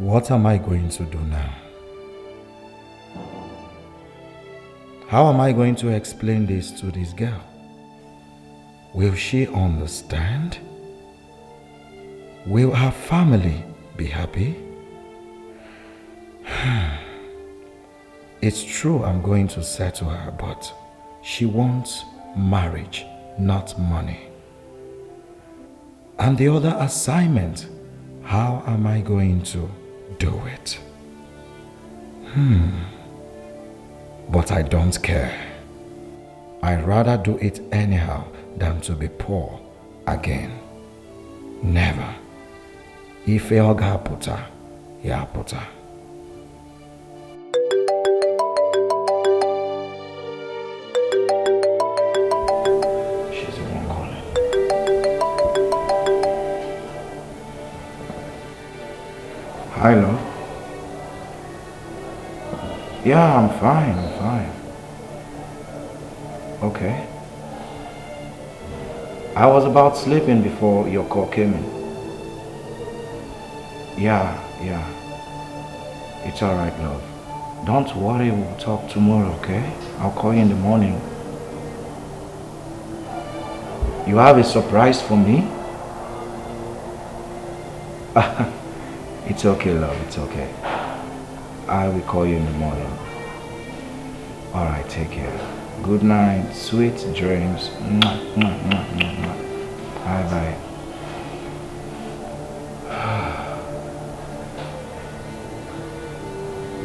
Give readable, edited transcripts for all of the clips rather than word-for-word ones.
What am I going to do now? How am I going to explain this to this girl? Will she understand? Will her family be happy? It's true I'm going to settle her, but she wants marriage, not money. And the other assignment, how am I going to do it? But I don't care. I'd rather do it anyhow than to be poor again. Never. Ife oga puta, ya puta. She's the one calling. Hi, love. Yeah, I'm fine. Okay. I was about sleeping before your call came in. Yeah. It's alright, love. Don't worry, we'll talk tomorrow, okay? I'll call you in the morning. You have a surprise for me? It's okay, love, it's okay. I will call you in the morning. Alright, take care. Good night, sweet dreams. Bye.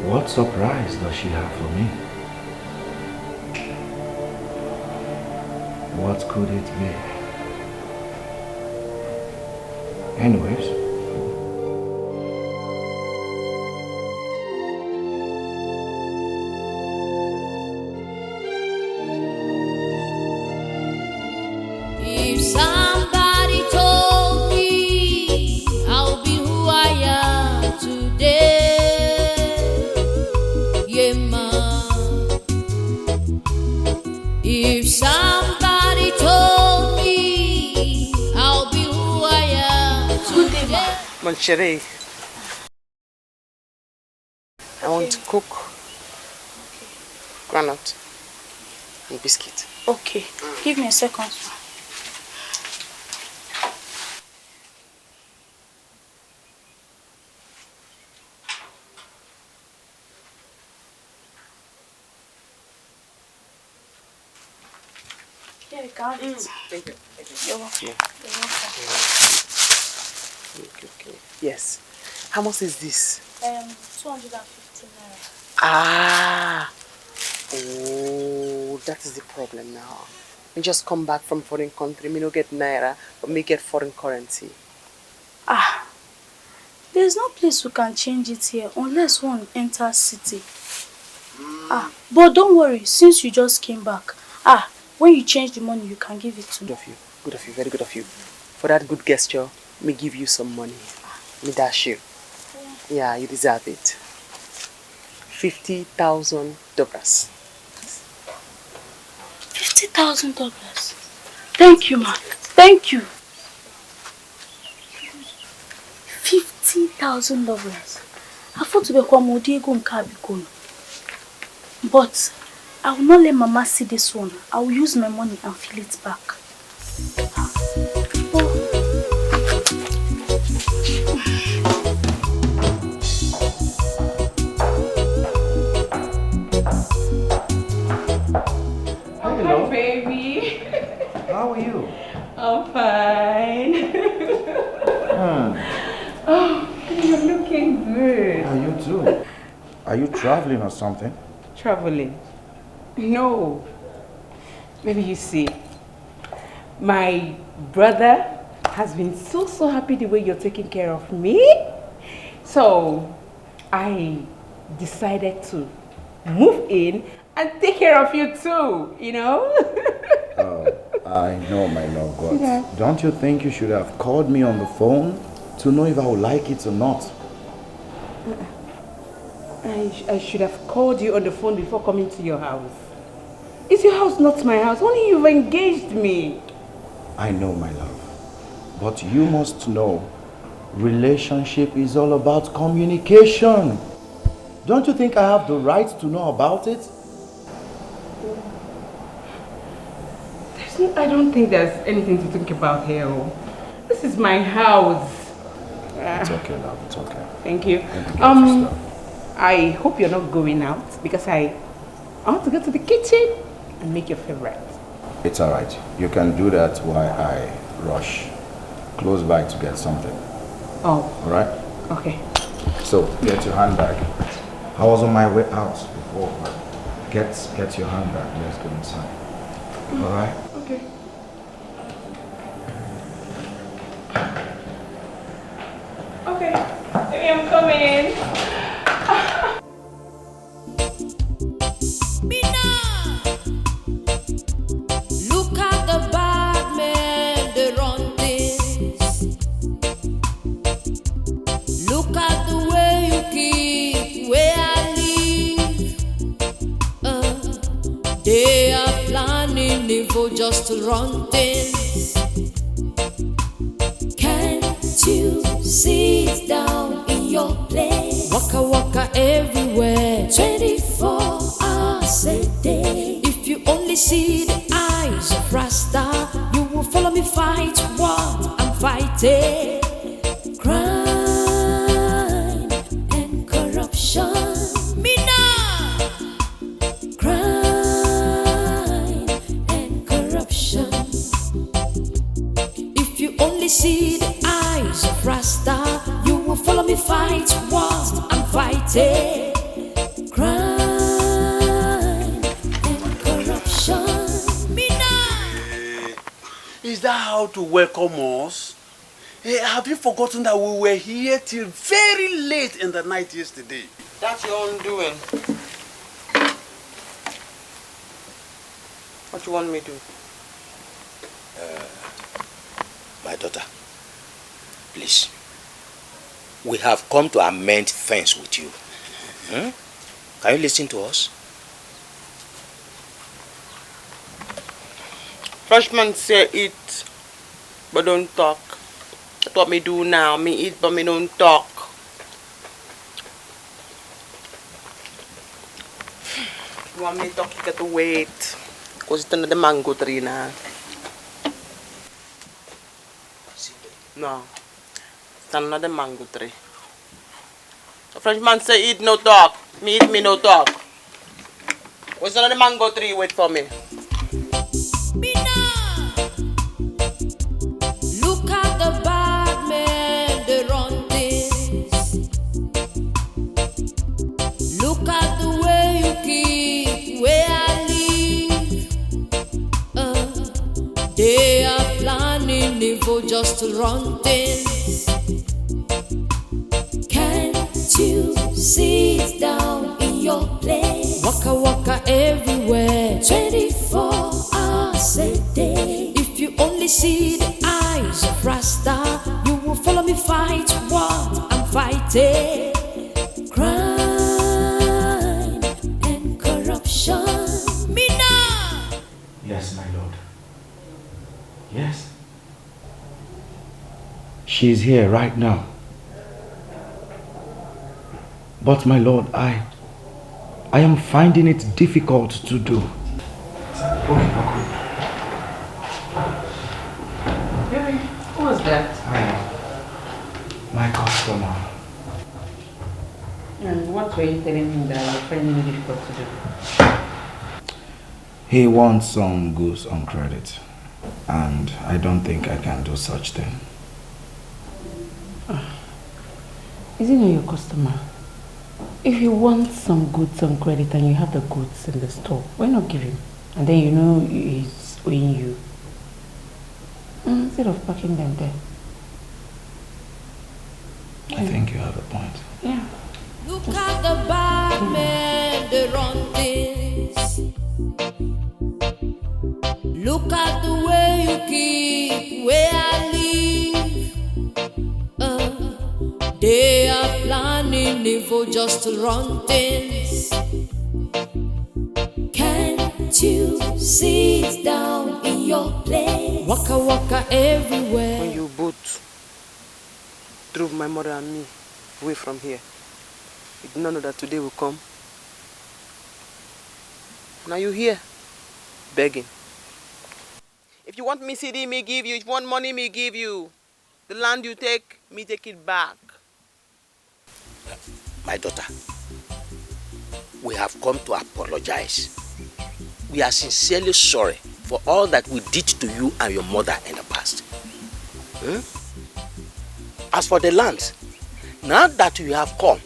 What surprise does she have for me? What could it be? Anyways. If somebody told me I'll be who I am today, yeah, ma. If somebody told me I'll be who I am today. Mon chéri, I want to cook granite and biscuit. Okay, give me a second. Here, you got it. Thank you. You're welcome. Yeah. You're welcome. Okay. Yes. How much is this? 250 naira. Ah. Oh, that is the problem now. We just come back from foreign country. Me no get naira, but me get foreign currency. There's no place we can change it here unless one enters city. But don't worry, since you just came back. When you change the money, you can give it to me. Good of you, very good of you. For that good gesture, me give you some money. Me dash you. Yeah, you deserve it. $50,000. $50,000. Thank you, man. Thank you. $50,000. I thought to be but I will not let Mama see this one. I will use my money and fill it back. Hello, baby. How are you? I'm fine. Oh, you're looking good. Yeah, you too. Are you traveling or something? Traveling? No. Maybe you see, my brother has been so happy the way you're taking care of me. So I decided to move in and take care of you too, you know? Oh, I know, my love, but Yeah. don't you think you should have called me on the phone to know if I would like it or not? I should have called you on the phone before coming to your house. Is your house not my house? Only you've engaged me. I know, my love, but you must know Relationship is all about communication. Don't you think I have the right to know about it? I don't think there's anything to think about here. This is my house. It's okay, love. It's okay. Thank you. I hope you're not going out because I want to go to the kitchen and make your favorite. It's all right. You can do that while I rush close by to get something. Oh. All right? Okay. So, get your handbag. I was on my way out before. Get your handbag. Let's go inside. All right? Okay. Okay. Maybe I'm coming. Look at the bad men, they run things. Look at the way you keep where I live. They are planning evil just to run things. Can't you sit down in your place? Waka waka everywhere, 24 hours a day. If you only see the eyes of Rasta, you will follow me fight what I'm fighting. Crime and corruption. Me now. Crime and corruption. If you only see the eyes of Rasta, you will follow me fight what I'm fighting. Crime and corruption. Me now. Is that how to welcome us? Hey, have you forgotten that we were here till very late in the night yesterday? That's your own doing. What you want me to do? My daughter, please. We have come to amend things with you. Can you listen to us? Freshman say eat, but don't talk. That's what me do now. Me eat, but me don't talk. You want me to talk, you got to wait. Because it's under the mango tree now. No. It's under the mango tree. The Frenchman say eat, no talk. Me eat, me no talk. What's under the mango tree? Wait for me. Me now. Look at the bad men, they run things. Look at the way you keep where I live. They are planning evil just to run things. Can't you sit down in your place? Waka waka everywhere, 24 hours a day. If you only see the eyes of Rasta, you will follow me fight what I'm fighting. Crime and corruption. Me now. Yes, my lord. Yes. She's here right now. But my lord, I am finding it difficult to do. Baby, who was that? My customer. And what were you telling him that you're finding it difficult to do? He wants some goods on credit. And I don't think I can do such thing. Is he not your customer? If you want some goods on credit and you have the goods in the store, why not give him? And then you know he's owing you. Instead of packing them there. I think you have a point. Yeah. Look at the bad men, they run things. Look at the way you keep where I live. They are planning evil just to run things. Can't you sit down in your place? Waka waka everywhere. When you both drove my mother and me away from here. You did not know that today will come. Now you're here, begging. If you want me CD, me give you. If you want money, me give you. The land you take, me take it back. My daughter, we have come to apologize. We are sincerely sorry for all that we did to you and your mother in the past. As for the land, now that you have come,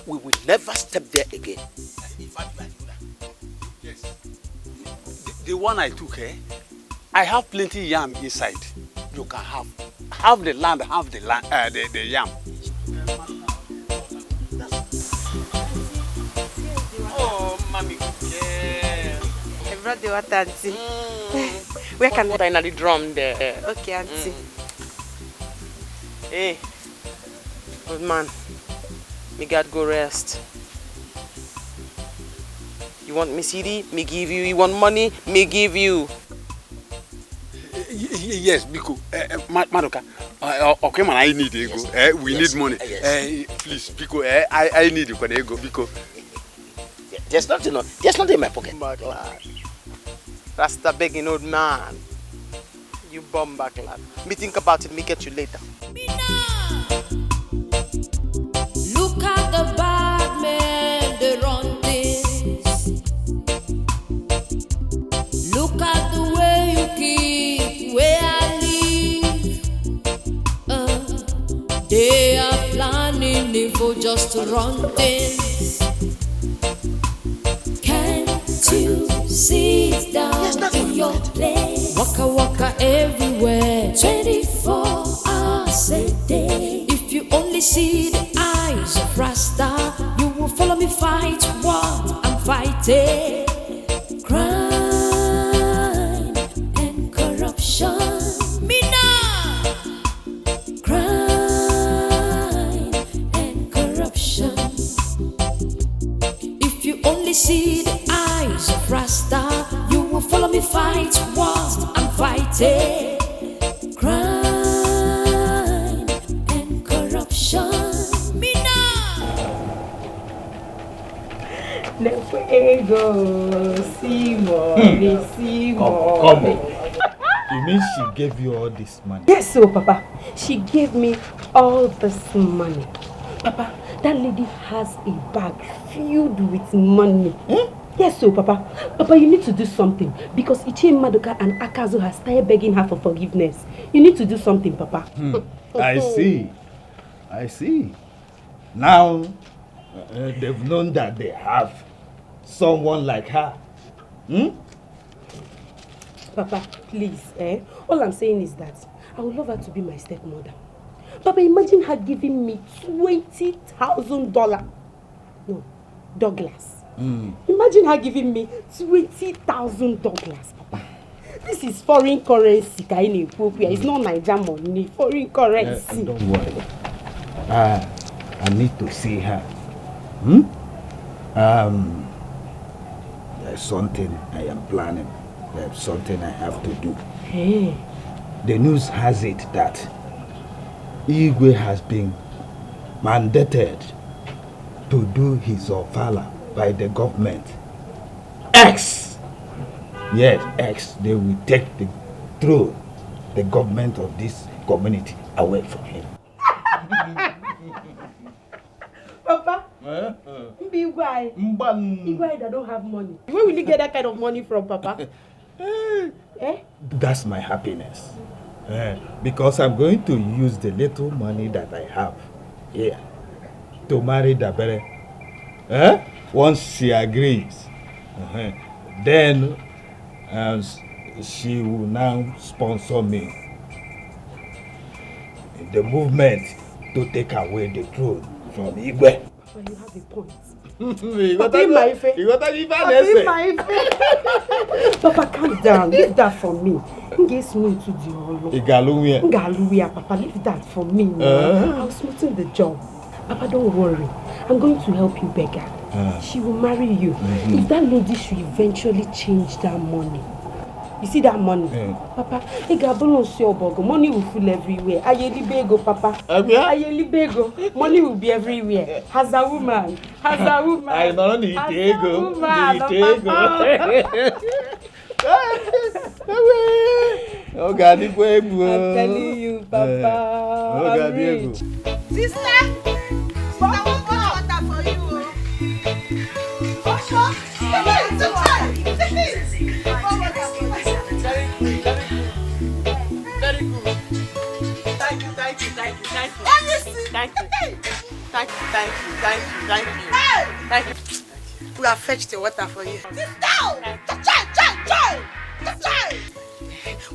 we will never step there again. In fact, you are doing that. Yes. The one I took, I have plenty yam inside. You can have half the land, the yam. Oh, mommy, yeah. I brought the water, auntie. Where can Water in the drum there. Okay, auntie. Hey, good man. Me God go rest. You want me CD? Me give you. You want money? Me give you. Yes, because Madoka, okay, man, I need ego. Yes. We Yes. need money. Yes. Please, because I need you for the ego. Because There's nothing in my pocket. Back lad. Rasta begging old man. You bum back lad. Me think about it. Me get you later. Look at the bad men, they run things. Look at the way you keep where I live. They are planning evil just to run things. Can't you sit down in your place? Waka waka everywhere, 24 hours a day. If you only see the eyes of Rasta, you will follow me fight what I'm fighting. Crime and corruption. Me now. Crime and corruption. If you only see the eyes of Rasta, you will follow me fight what I'm fighting. Crime and corruption. Me now. Never ego, see money, see money. Come on. You mean she gave you all this money? Yes, so Papa, she gave me all this money. Papa, that lady has a bag filled with money. Yes, so Papa. Papa, you need to do something because Ichie Madoka and Akazu has started begging her for forgiveness. You need to do something, Papa. I see. Now, they've known that they have someone like her. Papa, please, all I'm saying is that I would love her to be my stepmother. Papa, imagine her giving me $20,000. No, Douglas. Imagine her giving me $20,000, Papa. This is foreign currency, it's not Nigerian money, foreign currency. Don't worry. I need to see her. There's something I am planning. There's something I have to do. Hey. The news has it that Igwe has been mandated to do his ofala by the government. X! Yes, X. They will take the throne, the government of this community away from him. Papa, Igwe that don't have money. Where will you get that kind of money from, Papa? That's my happiness. Because I'm going to use the little money that I have here to marry Dabere. Once she agrees, then she will now sponsor me in the movement to take away the throne from Igwe. Papa, you have a point. Papa, calm down. Leave that for me. Igaluya, Papa, leave that for me. I'll smoothen the job. Papa, don't worry. I'm going to help you beg her. She will marry you. If that lady should eventually change that money, You see that money? Papa, he got bonus your bag. Money will fill everywhere. Ayeli bego, Papa. Ayeli bego. Money will be everywhere. As a woman. As a woman. I don't need to go. Oh God, I'm telling you, Papa. Oh God, Diego. Sister, I want water for you. Very good. Thank you. We have fetched the water for you. Sit down!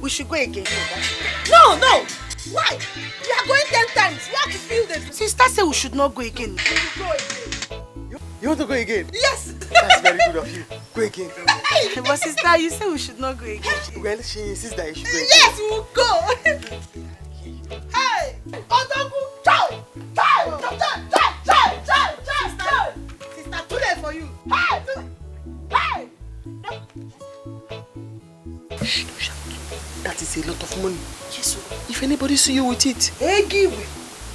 We should go again. No! Why? We are going 10 times. We have to feel this. Sister said we should not go again. We should go again. You want to go again? Yes! That's very good of you. Go again. But sister, you said we should not go again. Well, she insists that you should go again. Yes, we will go! Hey! Otoku! Chai! Sister, too late for you. Hey! That is a lot of money. Yes, sir. If anybody see you with it, Hey, give me.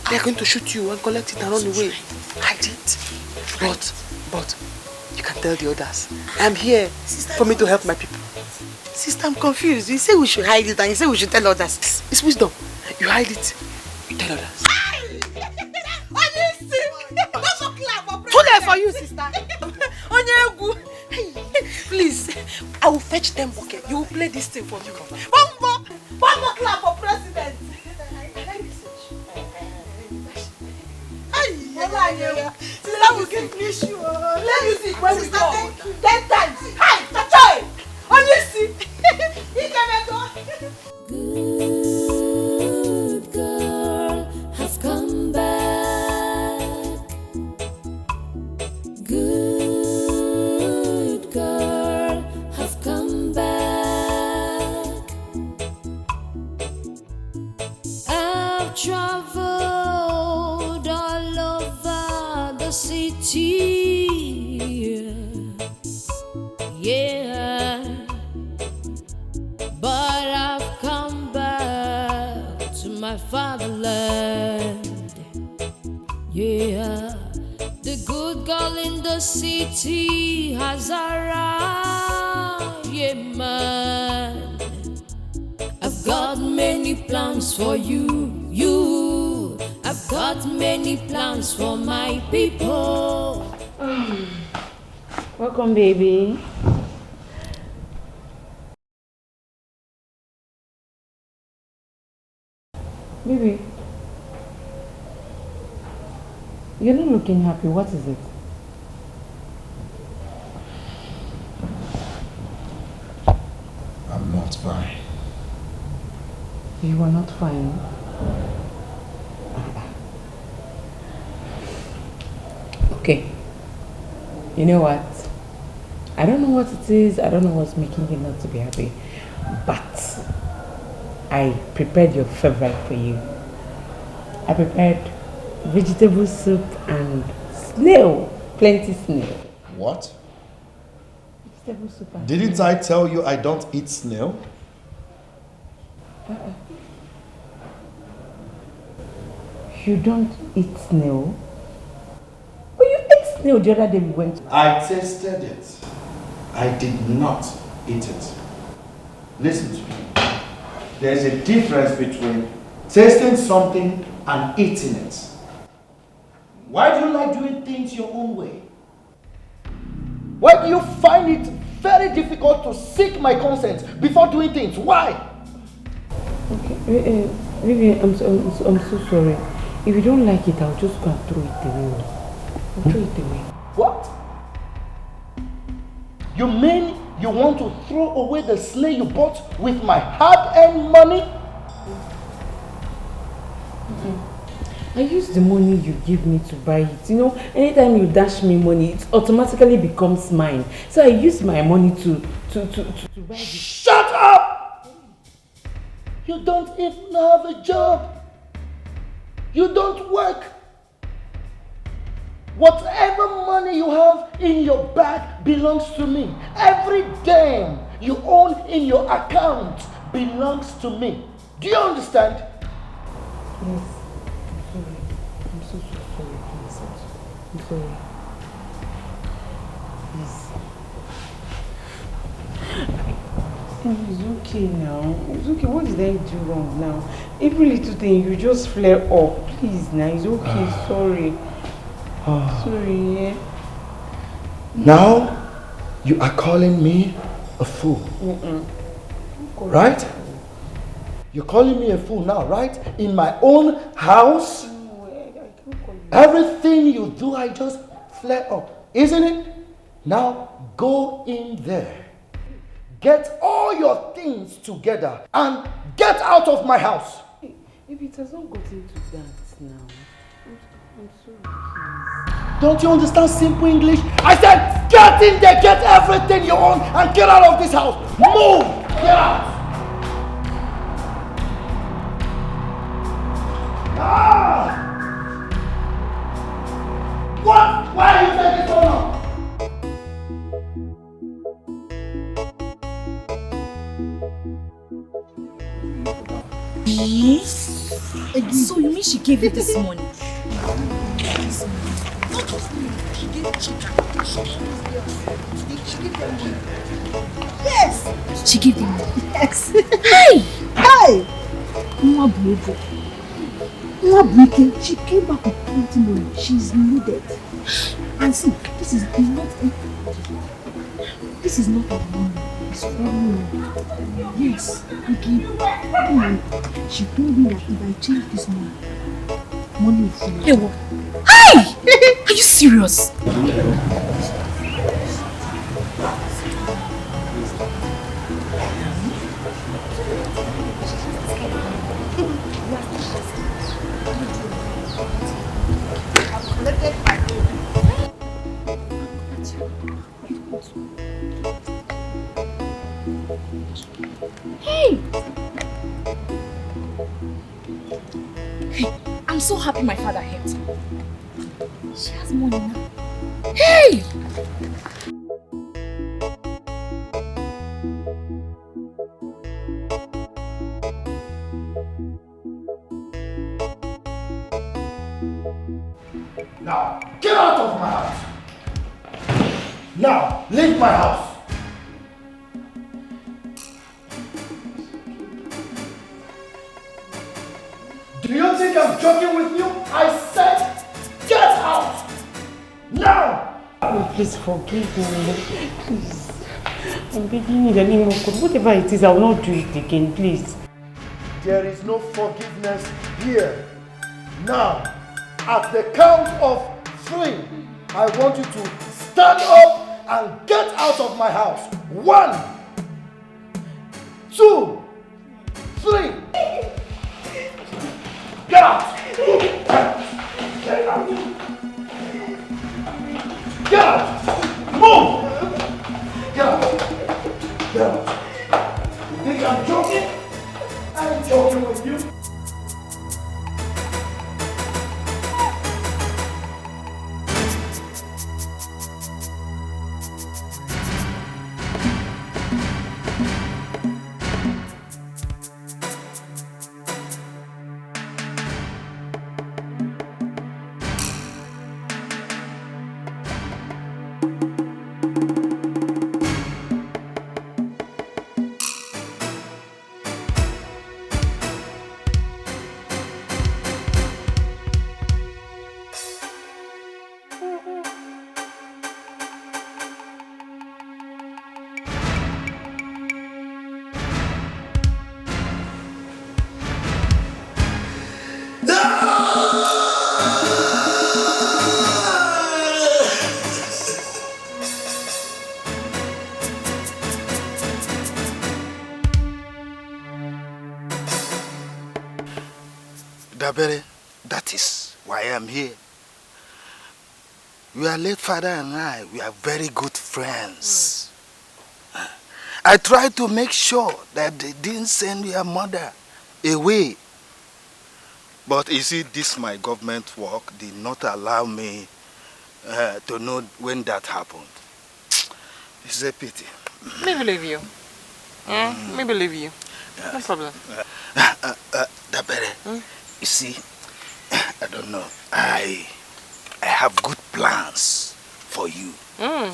they are going to shoot you and collect it and run away. Hide it. But you can tell the others. I'm here for me to help my people. Sister, I'm confused. You say we should hide it and you say we should tell others. It's wisdom. You hide it, you tell others. Too late for you, sister. Please, I will fetch them bucket. You will play this thing for me. One more clap for president. Sister will give me shoe. Let me see when we go. 10 times. Hi, Tachoy. Only see. He can go. Good girl have come back. Good girl have come back. I've traveled all over the city. Yeah. But I've come back to my fatherland. Yeah, the good girl in the city has arrived. Yeah, man. I've got many plans for you. I've got many plans for my people. Welcome, baby. Baby, you're not looking happy. What is it? I'm not fine. You are not fine. Okay. You know what? I don't know what it is. I don't know what's making you not to be happy. But I prepared your favorite for you. I prepared vegetable soup and snail. Plenty snail. What? Vegetable soup and Didn't I tell you I don't eat snail? You don't eat snail? Oh, you ate snail the other day we went to. I tasted it. I did not eat it. Listen to me. There's a difference between tasting something and eating it. Why do you like doing things your own way? Why do you find it very difficult to seek my consent before doing things? Why? Okay, Vivian, I'm so sorry. If you don't like it, I'll just go and throw it away. I'll throw it away. What? You mean you want to throw away the snail you bought with my hard-earned money? I use the money you give me to buy it. You know, anytime you dash me money, it automatically becomes mine. So I use my money to buy it. Shut up! You don't even have a job. You don't work. Whatever money you have in your bag belongs to me. Every dime you own in your account belongs to me. Do you understand? Yes. I'm sorry. I'm so sorry, please. I'm sorry. Please. It's okay now. It's okay. What did I do wrong now? Every little thing you just flare up. Please now. It's okay. Sorry. Sorry, yeah. Now you are calling me a fool. Right? You're calling me a fool now, right? In my own house? Everything you do, I just flare up, isn't it? Now go in there. Get all your things together and get out of my house. If it has not gotten to that now, I'm sorry, please. Don't you understand simple English? I said get in there, get everything you own and get out of this house. Move! Get out! Ah! What? Why are you taking so long? So you mean she gave you this money? Yes! She gave them money. Yes! Hey! Hey! She came back with plenty money. She's loaded. And see, this is not our money. It's foreign money. Yes, again. She told me that if I change this money will follow. Hey, what? Hey! Are you serious? Hey! Hey, I'm so happy my father helped her. She has money now. Hey! Now, get out of my house! Now, leave my house! Do you think I'm joking with you? I said, get out! Now! Oh, please forgive me. Please. I'm begging you in the name of God. Whatever it is, I will not do it again, please. There is no forgiveness here. Now, at the count of 3, I want you to stand up and get out of my house. 1, 2, 3. Get out! Get out! Get out! Move! Get out! Get out! You think I'm joking? I ain't joking with you. Dabere, that is why I am here. Your late father and I, we are very good friends. I tried to make sure that they didn't send your mother away. But you see, this my government work did not allow me to know when that happened. It's a pity. Let me leave you. Me believe you. No problem. Dabere, you see, I don't know. I have good plans for you.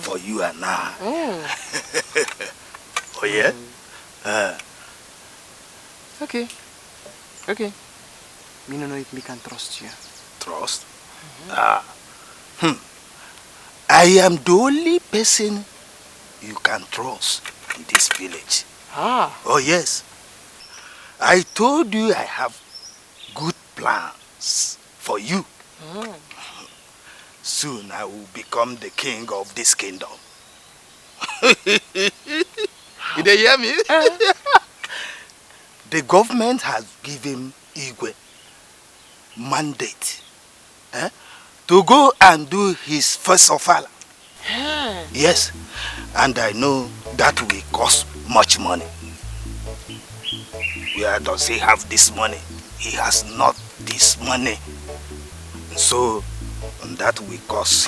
For you and I. Oh yeah? Okay. Okay. Me no know if me can trust you. Trust? I am the only person you can trust in this village. Oh yes. I told you I have good plans for you. Soon I will become the king of this kingdom. Did you hear me? The government has given Igwe mandate to go and do his first ofala. Yes, and I know that will cost much money. Where does he have this money? He has not this money. So that will cause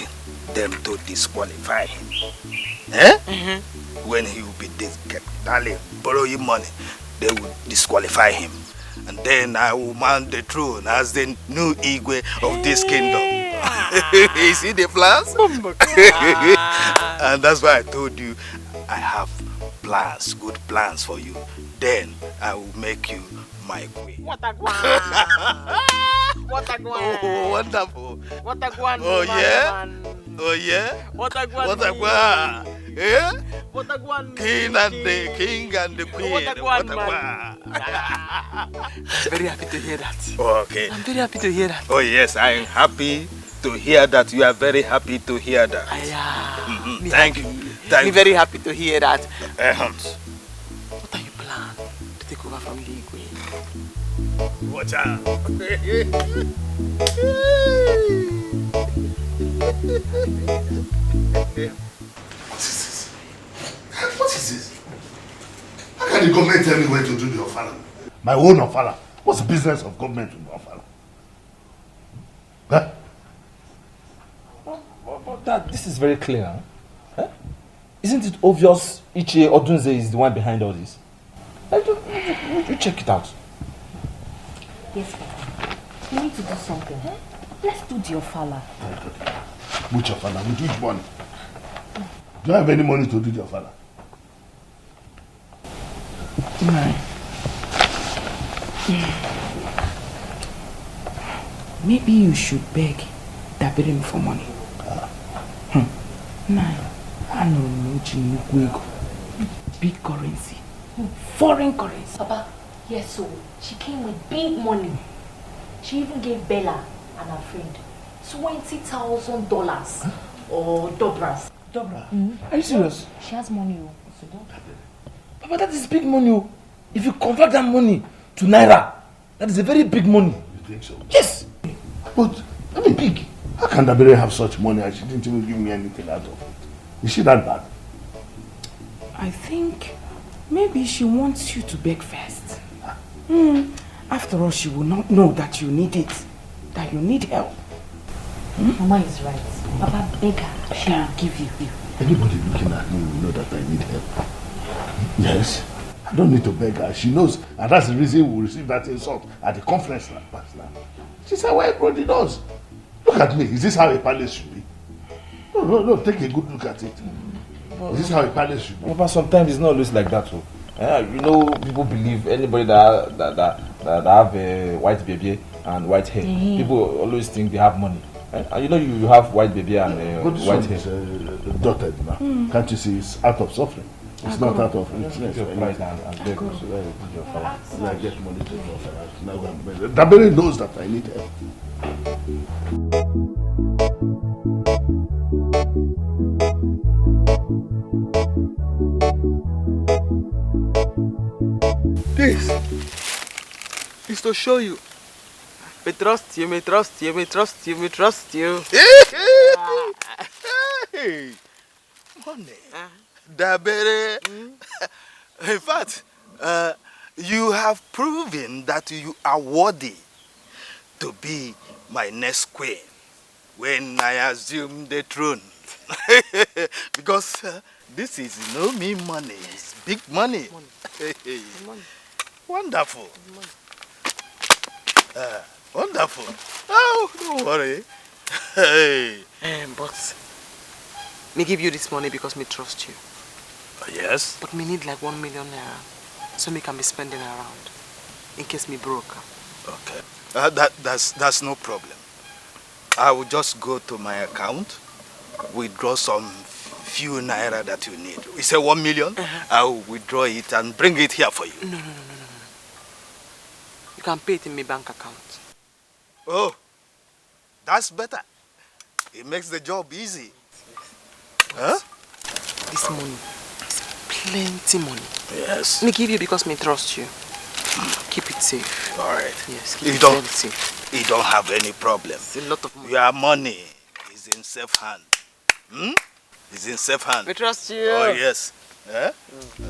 them to disqualify him. When he will be borrowing money, they will disqualify him. And then I will mount the throne as the new Igwe of this kingdom. You see the plans? And that's why I told you I have plans, good plans for you. Then I will make you my queen. What a guan! What a guan! Oh, wonderful! What a guan! Oh yeah! Man. Oh yeah! What a guan! What a guan! Yeah? What a guan! King and the queen. What a guan! What Very happy to hear that. Okay. I'm very happy to hear that. Oh yes, I am happy to hear that. You are very happy to hear that. Thank you. I'm very happy to hear that. What are you planning to take over from the Igwe? Watch out. What is this? How can the government tell me where to do the ofala? My own ofala. What's the business of government in the ofala? Huh? But Dad, this is very clear. Huh? Isn't it obvious Ichie Odunze is the one behind all this? You check it out. Yes, Papa. We need to do something. Let's do the ofala. Which ofala? With which money? Do you have any money to do the ofala? No. Maybe you should beg Dabirim for money. I know big currency. Foreign currency. Papa, yes, so she came with big money. She even gave Bella and her friend $20,000 or dobras. Dobra? Are you serious? She has money. Papa, that is big money. If you convert that money to Naira, that is a very big money. You think so? Yes. But, I mean, big. How can Dabere have such money and she didn't even give me anything out of it? Is she that bad? I think maybe she wants you to beg first. After all, she will not know that you need it, that you need help. Mama is right. Papa, beg her. She will give you. Anybody looking at me will know that I need help. Yes. I don't need to beg her. She knows, and that's the reason we received that insult at the conference last night. She said, why everybody knows? Look at me. Is this how a palace should be? No. Take a good look at it. Is this how a palace should be? Papa, sometimes it's not always like that. So. You know, people believe anybody that have a white baby and white hair, people always think they have money. And you know, you have white baby and white hair. Is dotted now. Can't you see? It's out of suffering. It's not out of richness. I get money to do. Dabere knows that I need help. This is to show you. We trust you, we trust you, we trust you, we trust you. Hey, money. Dabere. In fact, you have proven that you are worthy to be my next queen when I assume the throne. Because this is no me money. It's big money. Money. Wonderful. Wonderful. Oh, don't worry. Hey. But me give you this money because me trust you. Yes. But me need like 1 million naira so me can be spending around in case me broke. Okay. That's no problem. I will just go to my account, withdraw some few naira that you need. We say 1 million. I will withdraw it and bring it here for you. No. You can pay it in my bank account. Oh, that's better. It makes the job easy. Huh? This money is plenty money. Yes. Me give you because me trust you. Keep it safe. All right. Yes, You keep it don't, very safe. you don't have any problem. It's a lot of money. Your money is in safe hand. It's in safe hand. We trust you. Oh, yes.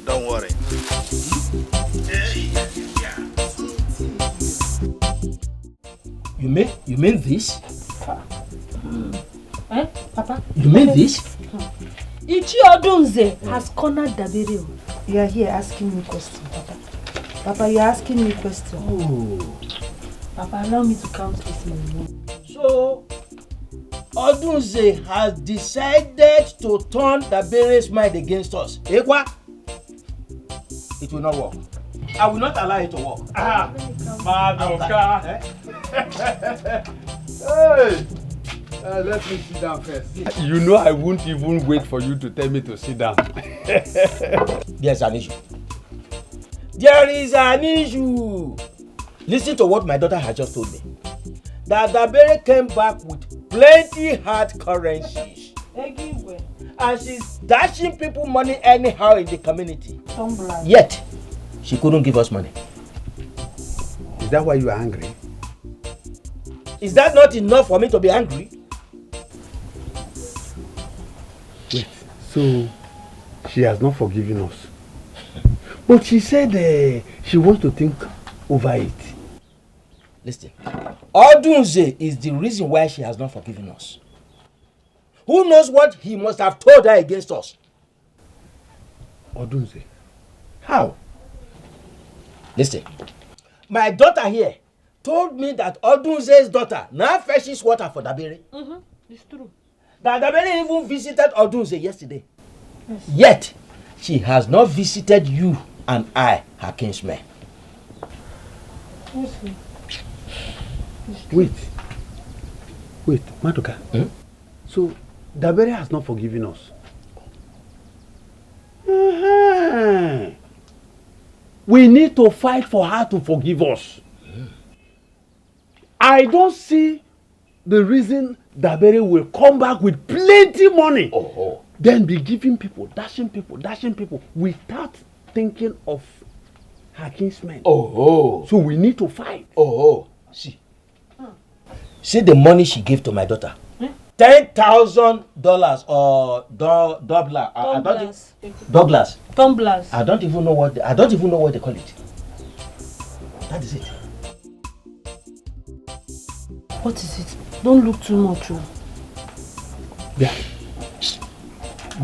Don't worry. You mean this? Papa? You mean this? Ichi Odunze has cornered Dabiri. You are here asking me questions, Papa. Papa, you are asking me questions. Oh. Papa, allow me to count this money. So, Odunze has decided to turn Dabiri's mind against us. Ekwa? It will not work. I will not allow it to work. Madoka. Hey! Let me sit down first. You know I won't even wait for you to tell me to sit down. There's an issue. There is an issue. Listen to what my daughter has just told me. That Dabere came back with plenty hard currencies. And she's dashing people money anyhow in the community. Yet, she couldn't give us money. Is that why you are angry? Is that not enough for me to be angry? Wait, so she has not forgiven us. But she said she wants to think over it. Listen, Odunze is the reason why she has not forgiven us. Who knows what he must have told her against us? Odunze? How? Listen, my daughter here told me that Odunze's daughter now fetches water for Dabere. It's true. That Dabere even visited Odunze yesterday. Yes. Yet, she has not visited you and I, her kinsmen. Yes, Wait, Madoka. So, Dabere has not forgiven us. We need to fight for her to forgive us. I don't see the reason Dabere will come back with plenty money. Then be giving people, dashing people without thinking of her kinsmen. So we need to fight. See the money she gave to my daughter. $10,000 or Douglas. Tumblers. I don't even know what they call it. That is it. What is it? Don't look too much. Yeah.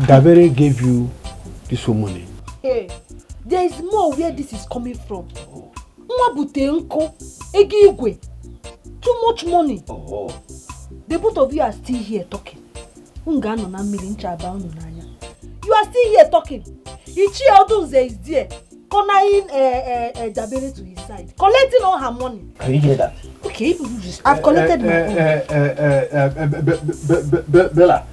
Dabere gave you this whole money. Hey, there is more where this is coming from. Nwabutenko, Egigwe. Too much money. The both of you are still here talking. You are still here talking. Ichi Odunze is there, cornering Dabere to his side, collecting all her money. Can you hear that? Okay, I've collected my own. Bella.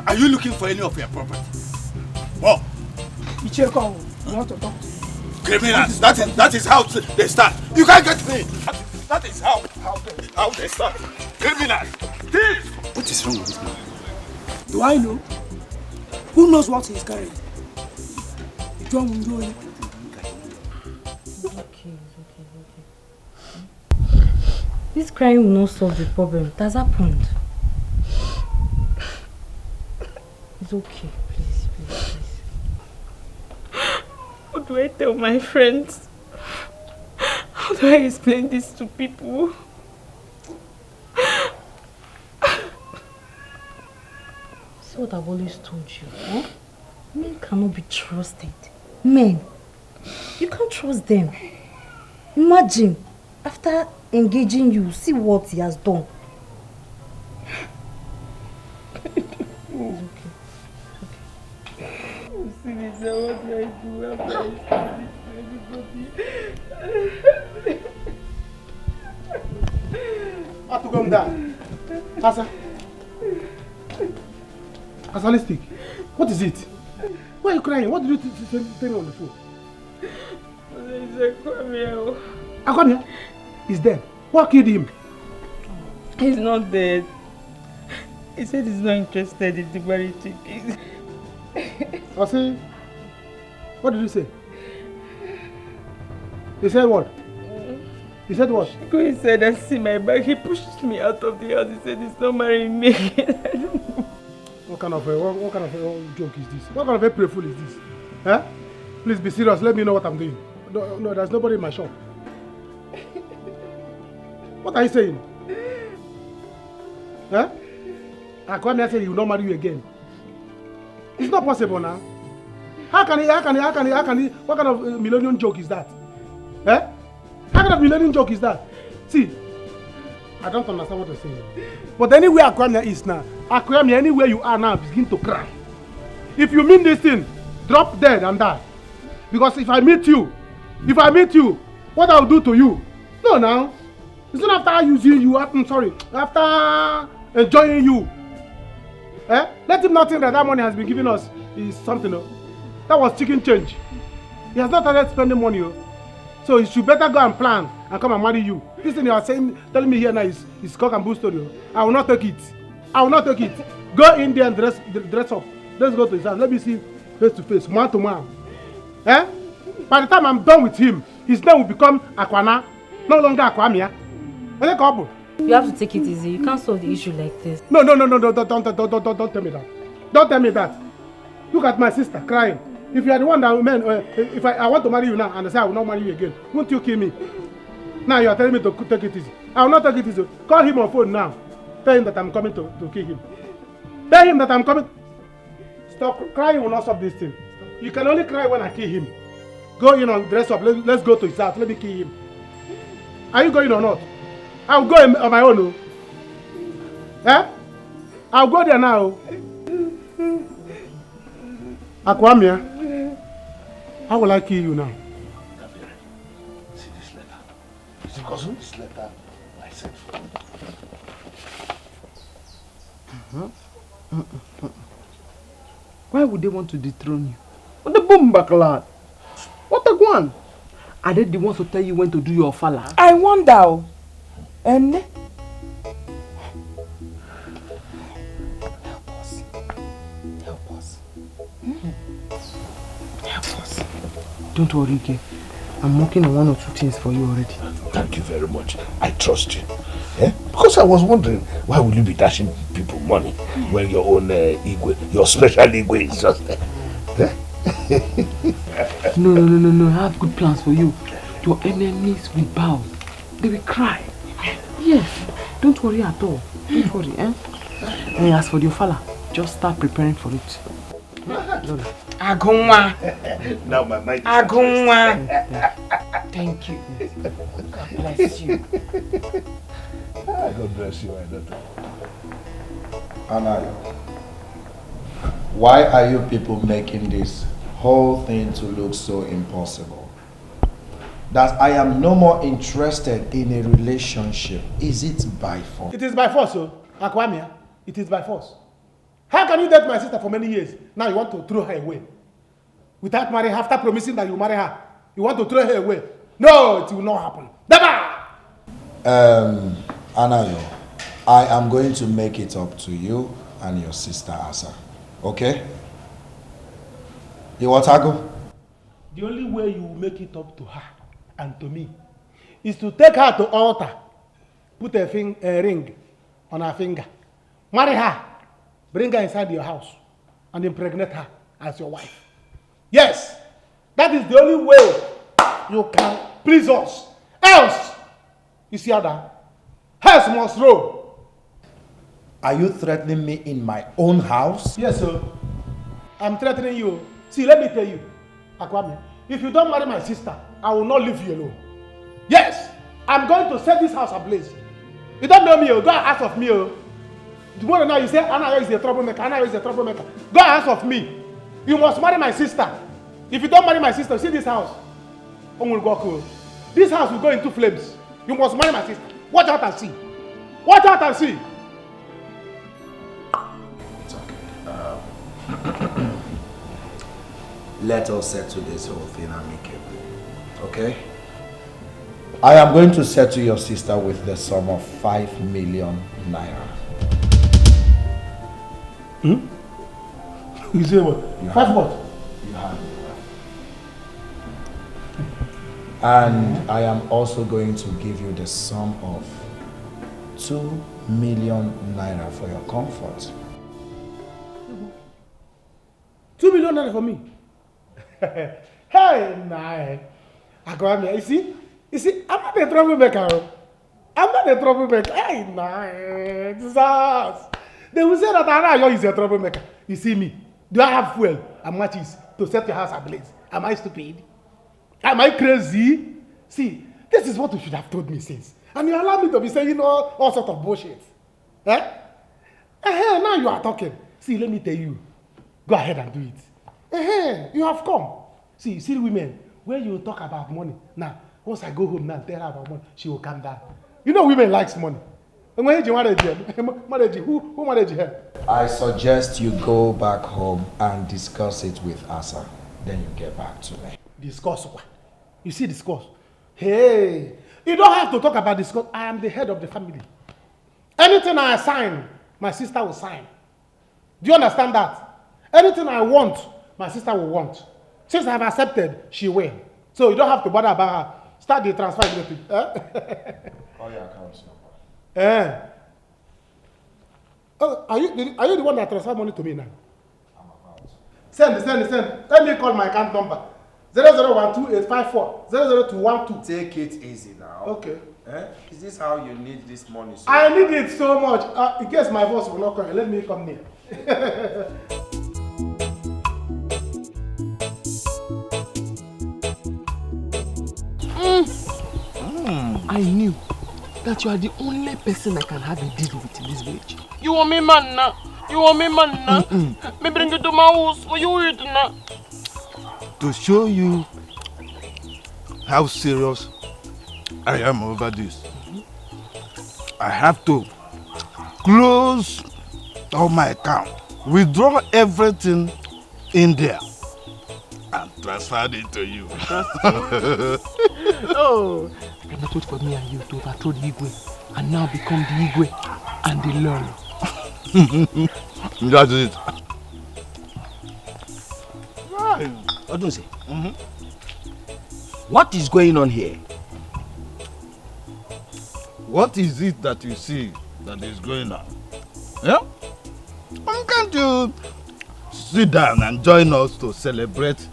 Are you looking for any of your property? Oh. Icheko, you want to talk to me? Criminals, that is how they start. You can't get me. That is how they start. Criminals. Thieves. What is wrong with this man? Do I know? Who knows what he's carrying? You don't know it. Okay. This crying will not solve the problem. It has happened. It's okay. Please, please, please. What do I tell my friends? How do I explain this to people? See what I've always told you, huh? Men cannot be trusted. Men, you can't trust them. Imagine, after engaging you, see what he has done. It's okay. See this, what do I do after I say this to everybody? I have to come down. Asa. Asalistic. What is it? Why are you crying? What did you tell me on the phone? Akwamia is dead. What killed him? He's not dead. He said he's not interested in the marriage ticket. Asa, what did you say? He said what? He said what? He said I see my back. He pushed me out of the house. He said he's not marrying me again. I don't know. What kind of a joke is this? What kind of a playful is this? Huh? Please be serious. Let me know what I'm doing. No, there's nobody in my shop. What are you saying? Huh? Akwamia said he will not marry you again. It's not possible now. How can he? What kind of millennium joke is that? Eh? How kind of millennium joke is that? See, I don't understand what you're saying. But anywhere Akwamia is now, Akwamia, anywhere you are now, begin to cry. If you mean this thing, drop dead and die. Because if I meet you, what I'll do to you? No, now. It's not after using you, after enjoying you. Eh? Let him not think that money has been given us is something. That was chicken change. He has not started spending money. So he should better go and plan and come and marry you. This thing you are telling me here now is cock and bull story. I will not take it. Go in there and dress up. Let's go to his house. Let me see face to face, man to man. Eh? By the time I'm done with him, his name will become Akwana, no longer Akwamia. You have to take it easy. You can't solve the issue like this. No, don't tell me that. Don't tell me that. Look at my sister crying. If you are the one that if I want to marry you now and I say I will not marry you again, won't you kill me? Now you are telling me to take it easy. I will not take it easy. Call him on phone now. Tell him that I'm coming to kill him. Tell him that I'm coming. Stop crying will not stop this thing. You can only cry when I kill him. Go in and dress up. Let's go to his house. Let me kill him. Are you going or not? I'll go on my own. Eh? I'll go there now. Akwamia, how will I kill you now? See this letter. Is it because of this letter I sent for you? Why would they want to dethrone you? What the boom backlad? What a one? Are they the ones to tell you when to do your fala? I wonder. And help us. Help us. Don't worry, okay? I'm working on one or two things for you already. Thank you very much. I trust you. Eh? Because I was wondering, why will you be dashing people money when your own Igwe, your special Igwe is just there? Eh? No. I have good plans for you. Your enemies will bow. They will cry. Yes. Don't worry at all. Don't worry, eh? And as for your fella, just start preparing for it. Agunwa. Now my mind is Agunwa. Thank you. God bless you. God bless you, my daughter. Anayo, why are you people making this whole thing to look so impossible? That I am no more interested in a relationship. Is it by force? It is by force, Akwamia. It is by force. How can you date my sister for many years? Now you want to throw her away. Without marrying her, after promising that you marry her, you want to throw her away. No, it will not happen. Never! Anayo, I am going to make it up to you and your sister Asa. Okay? You want to go? The only way you will make it up to her and to me is to take her to altar, put a ring on her finger, marry her, bring her inside your house, and impregnate her as your wife. Yes, that is the only way you can please us. Else, you see Ada, heads must roll. Are you threatening me in my own house? Yes, sir. I'm threatening you. See, let me tell you, Akwame, if you don't marry my sister, I will not leave you alone. Yes, I'm going to set this house ablaze. You don't know me, go and ask of me. Tomorrow now you say, Anna is a troublemaker, Anna is a troublemaker. Go and ask of me. You must marry my sister. If you don't marry my sister, see this house. This house will go into flames. You must marry my sister. Watch out and see. Watch out and see. It's okay. Let us settle this whole thing amicably. Okay? I am going to settle your sister with the sum of 5 million naira. You say what? 5 what? You have it. And I am also going to give you the sum of 2 million naira for your comfort. 2 million naira for me? Hey, nah. Akwame, you see, I'm not a troublemaker. I'm not a troublemaker. Hey, nah. Jesus. They will say that Anna is a troublemaker. You see me? Do I have fuel and matches to set your house ablaze? Am I stupid? Am I crazy? See, this is what you should have told me since. And you allow me to be saying all sorts of bullshit. Eh? Now you are talking. See, let me tell you. Go ahead and do it. You have come. See women, when you talk about money, now, once I go home now and tell her about money, she will calm down. You know women likes money. And when you marriage who married her? I suggest you go back home and discuss it with Asa. Then you get back to me. Discuss what? You see discuss? Hey, you don't have to talk about discuss. I am the head of the family. Anything I assign, my sister will sign. Do you understand that? Anything I want, my sister will want. Since I have accepted, she will. So you don't have to bother about her. Start the transfer immediately. Call your accounts number. Oh, are you the one that transfer money to me now? I'm about. Send. Let me call my account number. 0012-854 00212. Take it easy now. Okay. Is this how you need this money? So I need it so much. In case my boss will not come, let me come near. I knew that you are the only person I can have a deal with in this village. You want me man now? Me bring you to my house. What you eat now? To show you how serious I am over this, I have to close all my account, withdraw everything in there, and transfer it to you. Oh, I cannot wait for me and you to overthrow the Igwe and now become the Igwe and the Lolo. That's it. Odunse, what is going on here? What is it that you see that is going on? Yeah? Can't you sit down and join us to celebrate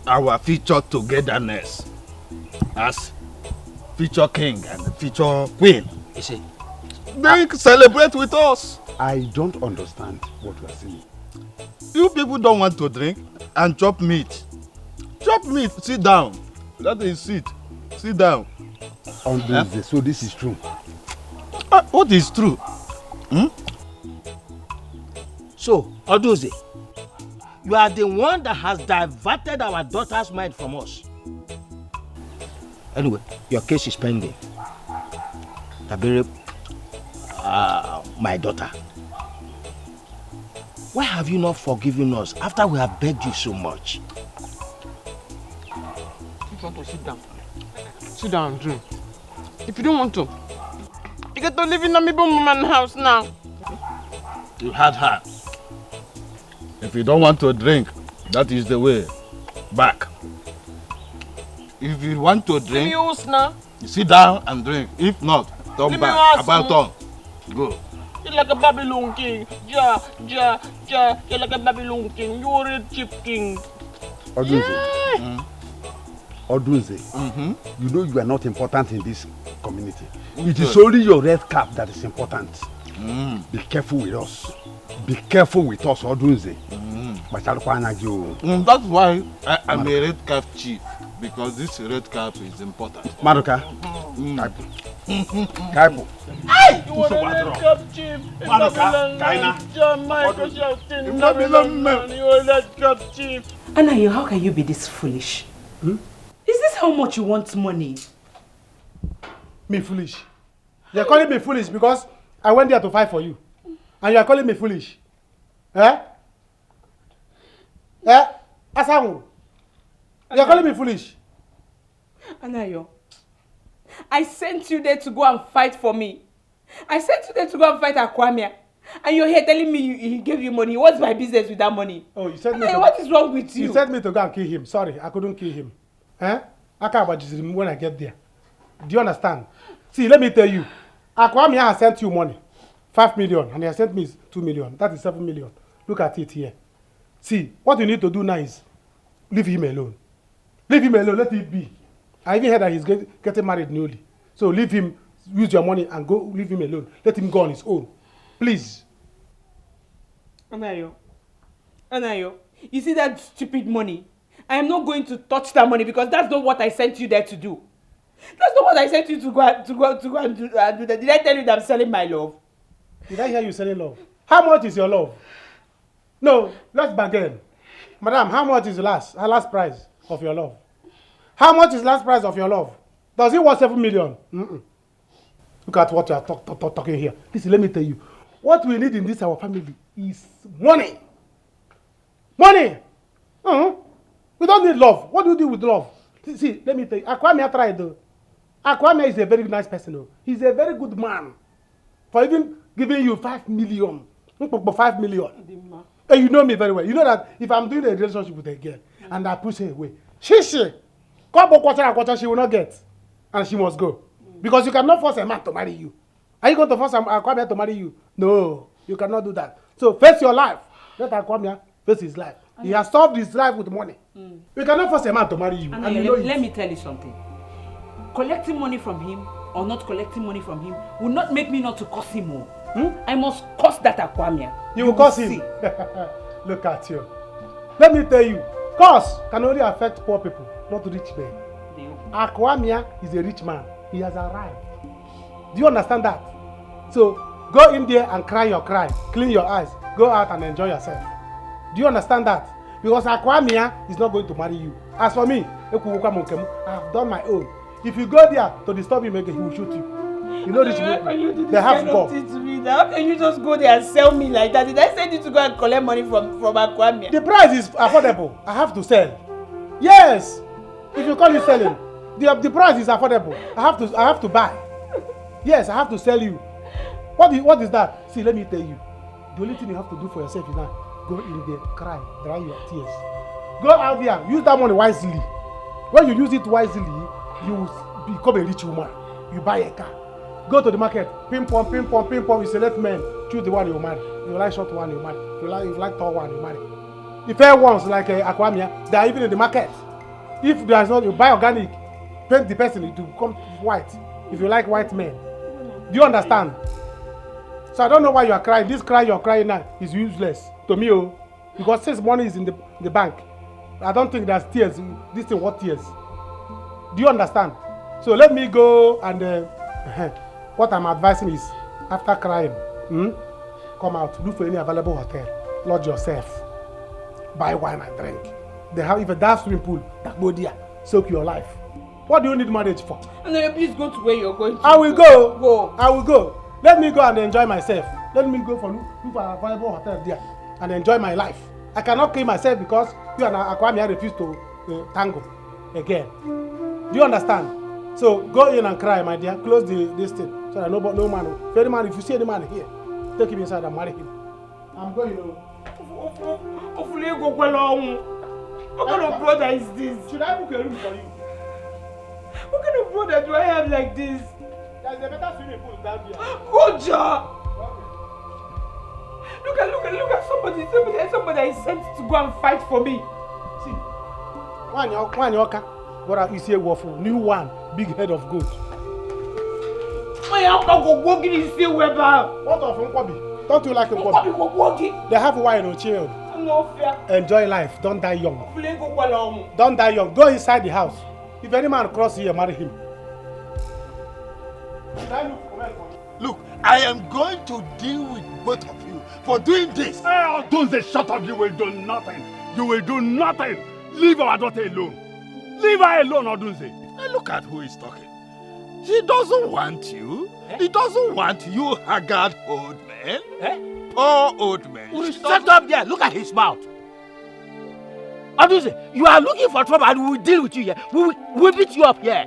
our future togetherness as future king and future queen? You see, they celebrate with us. I don't understand what you are saying. You people don't want to drink and chop meat. Chop meat, sit down. That is sit. Sit down. So this is true. What is true? So, Oduze, you are the one that has diverted our daughter's mind from us. Anyway, your case is pending. Tabere, my daughter. Why have you not forgiven us after we have begged you so much? If you want to sit down and drink. If you don't want to, you get to live in a woman's house now. You had her. If you don't want to drink, that is the way. Back. If you want to drink, you sit down and drink. If not, turn back. About turn. Go. You're like a Babylon king. Ja. You're like a Babylon king. You're a cheap king. Odunze. Odunze. You know you are not important in this community. It is only your red cap that is important. Be careful with us. Be careful with us, Odunze. That's why I'm a red cap chief, because this red cap is important. Madoka. Kaipo. Hey! You are a red cap chief. Madoka. Kaina. You are a red cap chief. Anayo, how can you be this foolish? Is this how much you want money? Me foolish? You're calling me foolish because I went there to fight for you. And you are calling me foolish? Eh? Eh? Asangu? You're calling me foolish? Anayo, I sent you there to go and fight for me. I sent you there to go and fight Akwamia. And you're here telling me he gave you money. What's my business with that money? Oh, you said me to... What is wrong with you? You sent me to go and kill him. Sorry, I couldn't kill him. Eh? I can't about him when I get there. Do you understand? See, let me tell you. Akwamia has sent you money. 5 million. And he has sent me 2 million. That is 7 million. Look at it here. See, what you need to do now is leave him alone. Leave him alone. Let it be. I even heard that he's getting married newly. So leave him, use your money and go leave him alone. Let him go on his own. Please. Anayo, you see that stupid money? I am not going to touch that money because that's not what I sent you there to do. That's not what I sent you to go and do that. Did I tell you that I'm selling my love? Did I hear you selling love? How much is your love? No, let's bargain. Madam, how much is the last price of your love? How much is last price of your love? Does it worth 7 million? Look at what you are talking here. Listen, let me tell you. What we need in this our family is money. Money! We don't need love. What do you do with love? See, let me tell you. Akwamia tried though. Akwamia is a very nice person though. He's a very good man. For even giving you 5 million. 5 million. And you know me very well. You know that if I'm doing a relationship with a girl and I push her away, she will not get. And she must go. Because you cannot force a man to marry you. Are you going to force Akwamia to marry you? No, you cannot do that. So face your life. Let Akwamia face his life. He has solved his life with money. You cannot force a man to marry you. And you know let me tell you something. Collecting money from him or not collecting money from him will not make me not to curse him more. I must curse that Akwamia. You will curse him? Look at you. Let me tell you, curse can only affect poor people, not rich men. Akwamia is a rich man. He has arrived. Do you understand that? So go in there and cry your cry. Clean your eyes. Go out and enjoy yourself. Do you understand that? Because Akwamia is not going to marry you. As for me, I have done my own. If you go there to disturb him again, he will shoot you. You know this people. They have gun. How can you just go there and sell me like that? Did I send you to go and collect money from Akwamia? The price is affordable. I have to sell. Yes. If you call it selling, the price is affordable. I have to buy. Yes, I have to sell you. What is that? See, let me tell you. The only thing you have to do for yourself is now go in there, cry, dry your tears. Go out there, use that money wisely. When you use it wisely, you will become a rich woman. You buy a car. Go to the market, ping pong. You select men, choose the one you marry. If you like short one, you marry. If you like tall one, you marry. The fair ones like Akwamia, they are even in the market. If there is not, you buy organic, paint the person to become white. If you like white men. Do you understand? So I don't know why you are crying. This cry you're crying now is useless to me, because since money is in the bank, I don't think there's tears. This thing what tears. Do you understand? So let me go and what I'm advising is after crying, come out, look for any available hotel, lodge yourself, buy wine and drink. They have even that swimming pool, that go there, soak your life. What do you need marriage for? And then please go to where you're going to. I will go. Go. I will go. Let me go and enjoy myself. Let me go look for an available hotel there and enjoy my life. I cannot kill myself because you and Akwamia refuse to tango again. Do you understand? So go in and cry, my dear. Close this thing so that no man. If any man, if you see any man here, take him inside and marry him. I'm going. Hopefully you go well on. What kind of brother is this? Should I book a room for you? What kind of brother do I have like this? There's a better swimming pool down here. Good job. Look at somebody is sent to go and fight for me. See, one yoka, what you see a waffle, new one, big head of goat. What of Nkwabi? Don't you like Nkwabi? They have wine or chill. Enjoy life, don't die young. Don't die young. Go inside the house. If any man cross here, marry him. Look, I am going to deal with both of you for doing this. Don't say shut up, you will do nothing. You will do nothing. Leave our daughter alone. Leave her alone, Odunze. Look at who is talking. She doesn't want you. He doesn't want you, haggard old man. Poor old man. Shut up there. Look at his mouth. Odunze, you are looking for trouble and we will deal with you here. We will beat you up here.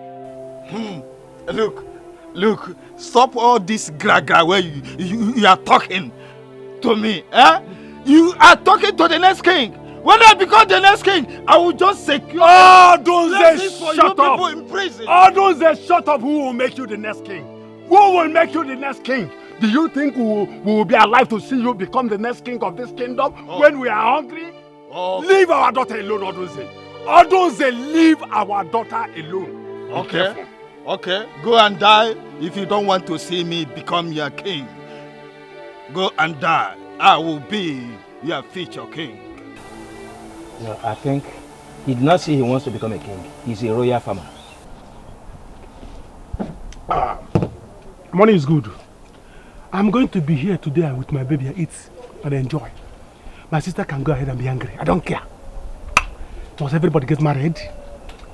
Look, stop all this gra where you are talking to me. You are talking to the next king. When I become the next king, I will just secure Odunze, shut up. People in prison. Odunze, shut up. Who will make you the next king? Who will make you the next king? Do you think we will be alive to see you become the next king of this kingdom when we are hungry? Leave our daughter alone, Odunze. Odunze, leave our daughter alone. Okay, go and die if you don't want to see me become your king. Go and die. I will be your future king. No, I think he did not say he wants to become a king. He's a royal farmer. Money is good. I'm going to be here today with my baby and eat and enjoy. My sister can go ahead and be angry. I don't care. Does everybody get married?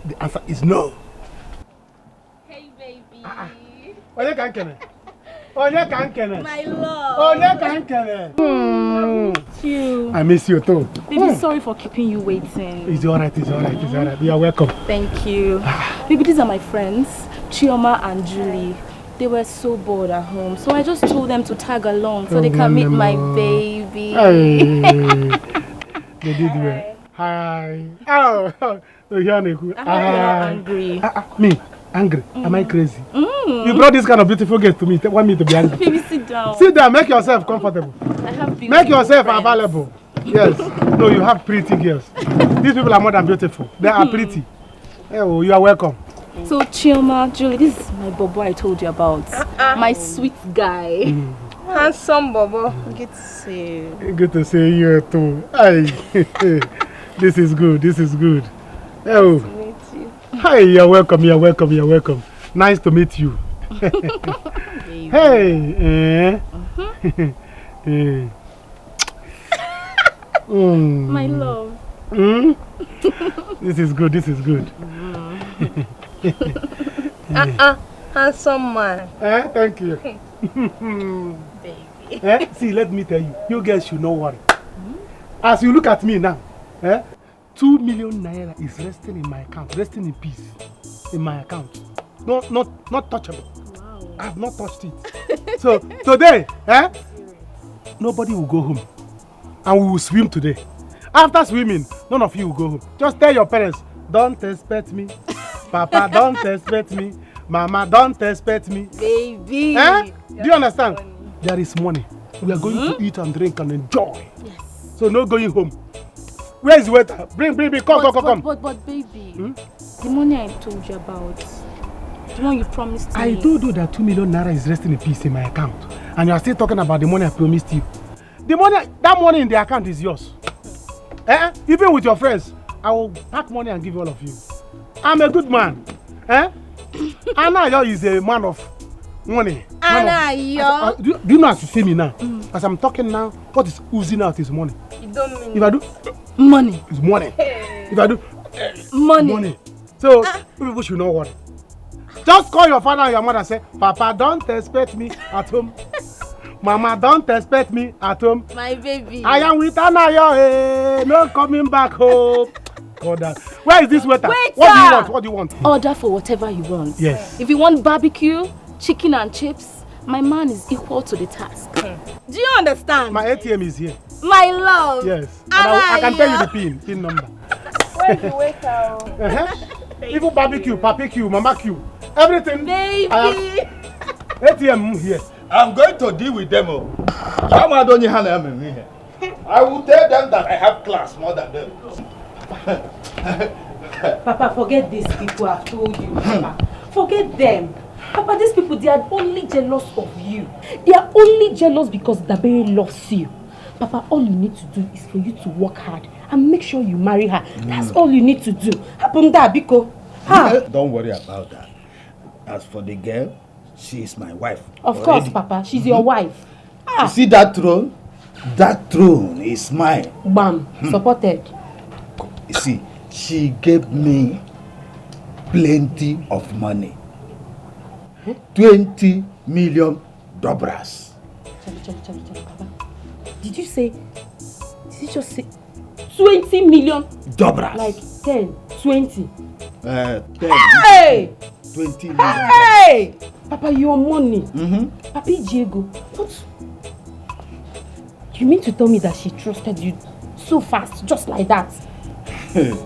The answer is no. Hey, baby. Onye ka nkene? My love. Onye ka nkene? You. I miss you too. Baby, sorry for keeping you waiting. It's alright. You are welcome. Thank you. Baby, these are my friends, Chioma and Julie. They were so bored at home, so I just told them to tag along so they can meet my baby. Hey. They did well. Hi. Oh, you're angry. Me? Angry? Am I crazy? You brought this kind of beautiful gift to me. Want me to be angry? Baby, sit down. Sit down. Make yourself comfortable. I have Make yourself available. Yes. No, you have pretty girls. These people are more than beautiful. They are pretty. Oh, you are welcome. So, Chioma, Julie, this is my bobo I told you about. My sweet guy. Handsome bobo. Good to see you. Good to see you too. Hey. This is good. Oh. Nice to meet you. Hi, you're welcome. Nice to meet you. Hey. My love. This is good. Handsome man. Thank you. Baby. See, let me tell you, you guys should not worry. As you look at me now, 2 million naira is resting in my account, resting in peace in my account. Not touchable. Wow. I have not touched it. So today, nobody will go home, and we will swim today. After swimming, none of you will go home. Just tell your parents, don't expect me. Papa, don't expect me. Mama, don't expect me. Baby. Do you understand? There is money. We are going to eat and drink and enjoy. Yes. So no going home. Where is the waiter? Bring. Come. But baby, the money I told you about, the one you promised me. I told you that 2 million naira is resting in peace in my account. And you are still talking about the money I promised you. That money in the account is yours. Even with your friends, I will pack money and give all of you. I'm a good man. Anayo is a man of money. Anayo. Do you know as you see me now? As I'm talking now, what is oozing out is money. You don't mean if I do money. It's money. Hey. If I do money. So people should not worry. Just call your father and your mother and say, Papa, don't expect me at home. Mama, don't expect me at home. My baby. I am with Anayo. No coming back home. God, where is this waiter? Waiter! What do you want? Order for whatever you want. Yes. If you want barbecue, chicken and chips, my man is equal to the task. Do you understand? My ATM is here. My love. Yes. And I can tell you the PIN number. Where's the waiter? Even barbecue, mama Q, everything. Baby. ATM here. I'm going to deal with them. I will tell them that I have class more than them. Papa, forget these people I've told you, Papa. Forget them. Papa, these people, they are only jealous of you. They are only jealous because Dabere loves you. Papa, all you need to do is for you to work hard and make sure you marry her. That's all you need to do. Hapunda, Biko. Don't worry about that. As for the girl, she is my wife. Of course, Papa. She's your wife. You see that throne? That throne is mine. Bam. Supported. You see, she gave me plenty of money. 20 million dobras. Papa. Did you just say 20 million? Dobras. Like 10, 20. 10. Hey! 20 million. Hey! Papa, your money. Papi Diego, what? You mean to tell me that she trusted you so fast, just like that? You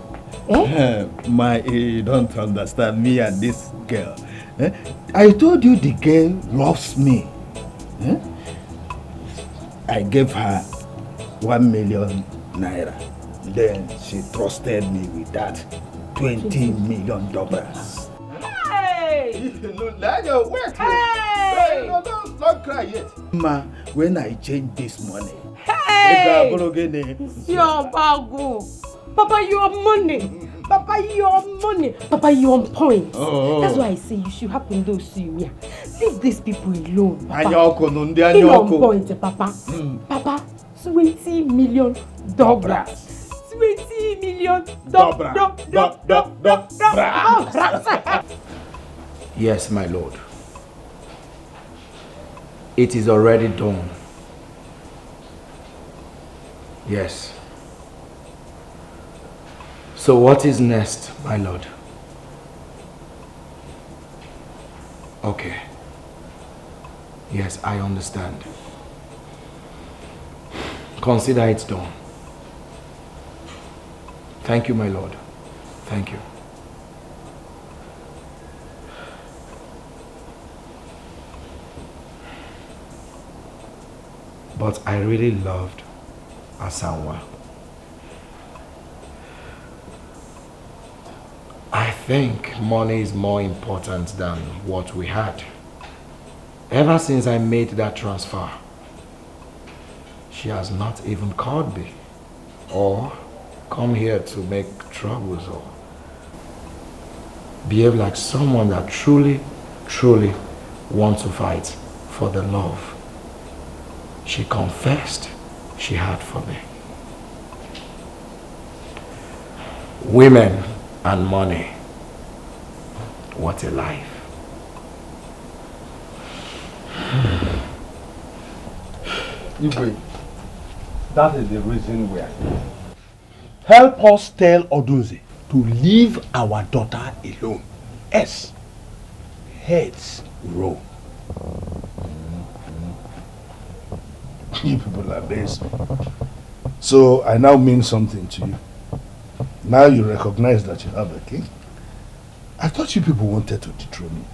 don't understand me and this girl. I told you the girl loves me. I gave her 1 million naira. Then she trusted me with that 20 million dollars. Hey! Wait! Hey! No, don't cry yet. Ma, when I change this money, hey! Your bago. Papa, your money. Papa, your money. Papa, you on point. That's why I say you should happen to see me. Leave these people alone, Papa. He on point, Papa. Papa, 20 million dollars. 20 million dollars. Yes, my lord. It is already done. Yes. So what is next, my lord? Okay. Yes, I understand. Consider it done. Thank you, my lord. Thank you. But I really loved Asanwa. I think money is more important than what we had. Ever since I made that transfer, she has not even called me or come here to make troubles or behave like someone that truly wants to fight for the love she confessed she had for me. Women and money. What a life. Igwe, that is the reason we are here. Help us tell Odunze to leave our daughter alone. Yes, heads roll. You people are this. So I now mean something to you. Now you recognize that you have a king. I thought you people wanted to dethrone me.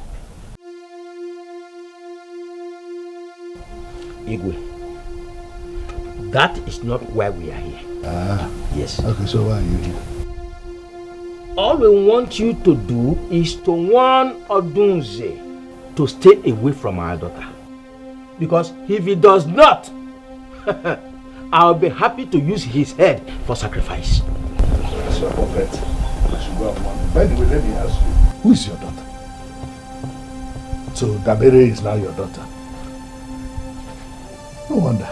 Igwe, that is not why we are here. Yes. Okay, so why are you here? All we want you to do is to warn Odunze to stay away from our daughter. Because if he does not, I'll be happy to use his head for sacrifice. That's your puppet. I should go and warn him. By the way, let me ask you, who is your daughter? So Dabere is now your daughter. No wonder.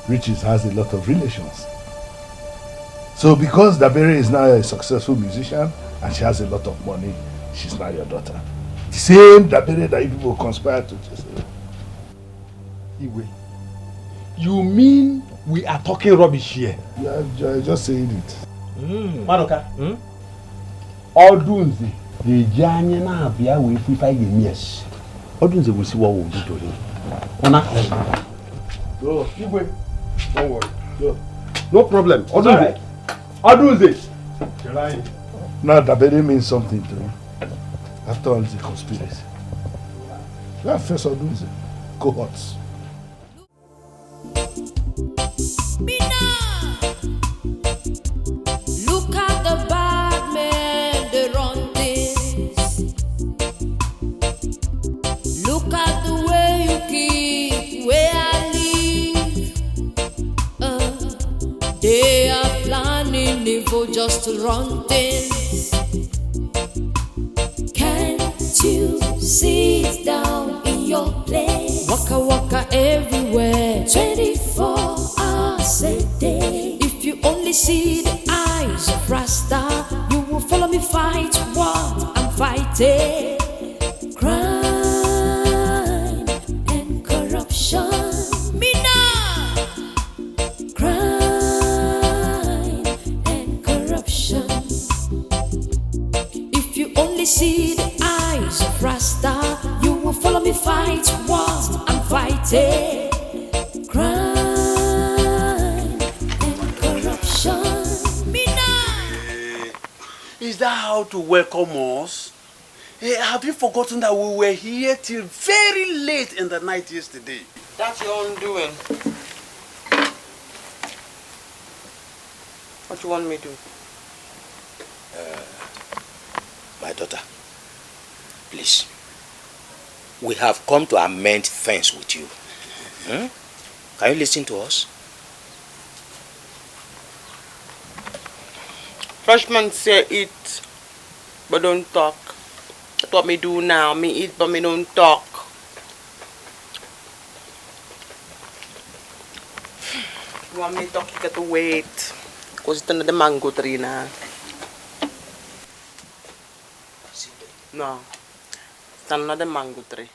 Riches has a lot of relations. So because Dabere is now a successful musician and she has a lot of money, she's now your daughter. The same Dabere that you people conspire to chase away. Igwe, you mean we are talking rubbish here? Yeah, I'm just saying it. Madoka, Odunze, the Janya na via we free 5 years. Odunze will see what we'll do to him. Ona, go, Igwe, don't worry. Go. No problem. Odunze. Odunze. Now Dabere means something to him. After all, it's a conspiracy. You have first Odunze. Cohorts. Look at the way you keep where I live. They are planning evil just to run things. Can't you sit down in your place? Waka waka everywhere, 24 hours a day. If you only see the eyes of Rasta, you will follow me fight what I'm fighting. Crime and corruption. Me now. Crime and corruption. If you only see the eyes of Rasta, you will follow me fight what I'm fighting. Crime and corruption. Me now. Is that how to welcome us? Hey, have you forgotten that we were here till very late in the night yesterday? That's your own doing. What you want me to do? My daughter, please. We have come to amend things with you. Can you listen to us? Freshman say eat, but don't talk. That's what me do now. Me eat, but me don't talk. You want me to talk, you got to wait. Because it's under the mango tree now. No. It's under the mango tree.